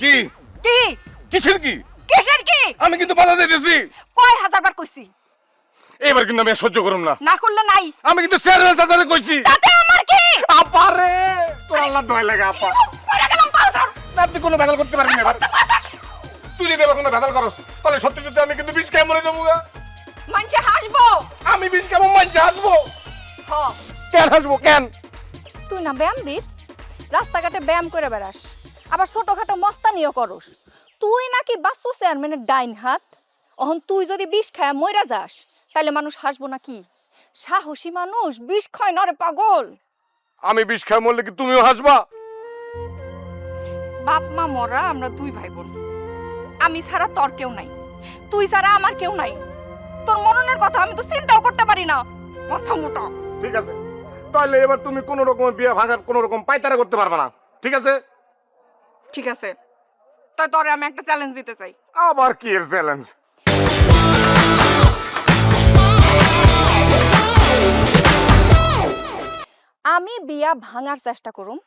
কি কি কিসের কি? কিসের কি? আমি কিন্তু বাধা যাইতেছি। কয় হাজারবার কইছি এবার কিন্তু আমি আর সহ্য করুম না। না করলে নাই। আমি কিন্তু চেয়ারম্যান সাজারে কইছি। তাতে আমার কি? আপা রে, তোর আল্লাহ দয় লাগে আপা। পড়ে গেলাম পাউসার। না, আপনি কোনো ভেজাল করতে পারবেন না এবার। তুই যদি এবার কোনো ভেজাল করস তাহলে সত্যি সত্যি আমি কিন্তু বিষ খেয়ে মরে যাবো গা। মানছে হাসবো। আমি বিষ কেমন মানছে হাসবো? হ কেন হাসবো কেন? তুই না ব্যায়াম বীর, রাস্তাঘাটে ব্যায়াম করে বেড়াস, আবার ছোটখাটো মস্তানিও করস। তুই নাকি বাচ্চু চেয়ারম্যানের ডাইন হাত। অহন তুই যদি বিষ খায় মইরা যাস তাহলে মানুষ হাসবো নাকি? সাহসী মানুষ বিষ খায় না রে পাগল। আমি বিষ খেয়ে মরলে কি তুমিও হাসবা? বাপ মা মরা আমরা দুই ভাই বোন। আমি ছাড়া তোর কেউ নাই, তুই ছাড়া আমার কেউ নাই। তোর মরণের কথা আমি তো চিন্তাও করতে পারি না। মাথা মোটা। ঠিক আছে, তাহলে এবার তুমি কোনো রকমের বিয়ে ভাঙার কোনো রকম পাইতারা করতে পারবে না, ঠিক আছে? ঠিক আছে, তাই তোরে আমি একটা চ্যালেঞ্জ দিতে চাই। আবার কি এর চ্যালেঞ্জ? আমি বিয়া ভাঙার চেষ্টা করুম,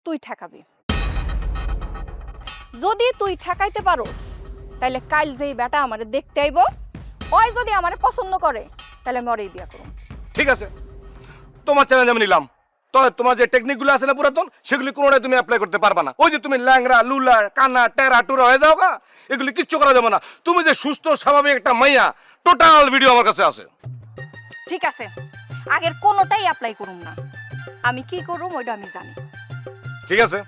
তুই ঠেকাবি। যদি তুই ঠেকাইতে পারোস তাহলে কাল যেই বেটা আমারে দেখতে আইব, ওই যদি আমারে পছন্দ করে তাহলে আমি ওরেই বিয়া করুম। ঠিক আছে, তোমার চ্যালেঞ্জ আমি নিলাম। তবে তোমার যে টেকনিকগুলো আছে না পুরাতন, সেগুলি কোনোটাই তুমি অ্যাপ্লাই করতে পারবা না। ওই যে তুমি ল্যাংরা লুলা কানা টেরা টুরা হয়ে যাও গা, এগুলি কিচ্ছু করা যাবে না। তুমি যে সুস্থ স্বাভাবিক একটা মাইয়া, টোটাল ভিডিও আমার কাছে আছে। ঠিক আছে, আগের কোনোটাই অ্যাপ্লাই করুম না। আমি কি করুম ওইটা আমি জানি। ঠিক আছে,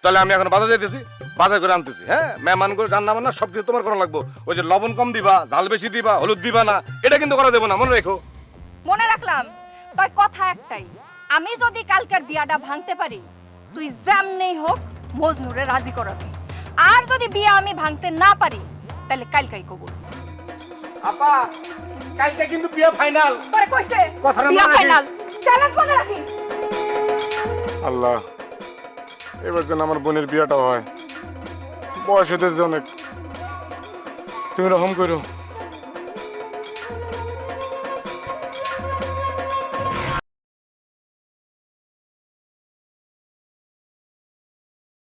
তাহলে আমি এখন বাজার যাইতেছি, বাজার করে আনতেছি। হ্যাঁ, মেহমান করে রান্না বান্না সব কিছু তোমার করা লাগবো। ওই যে লবণ কম দিবা, ঝাল বেশি দিবা, হলুদ দিবা না, এটা কিন্তু করা দেবো না, মনে রেখো। মনে রাখলাম। তাই কথা একটাই, আমি যদি কালকের বিয়াটা ভাঙতে পারি, তুই যেমনেই হোক মজনুরে রাজি করাবি। আর যদি বিয়া আমি ভাঙতে না পারি তাহলে কালকাই কবুল। আপা, কালকে কিন্তু বিয়ে ফাইনাল। তোরে কইছে কথাটা বিয়া মনে রাখিস। ফাইনাল। চ্যালেঞ্জ মনে রাখিস। আল্লাহ, এবার যেন আমার বোনের বিয়েটা হয়। বয়স হতেছে অনেক, তুমি রকম করো।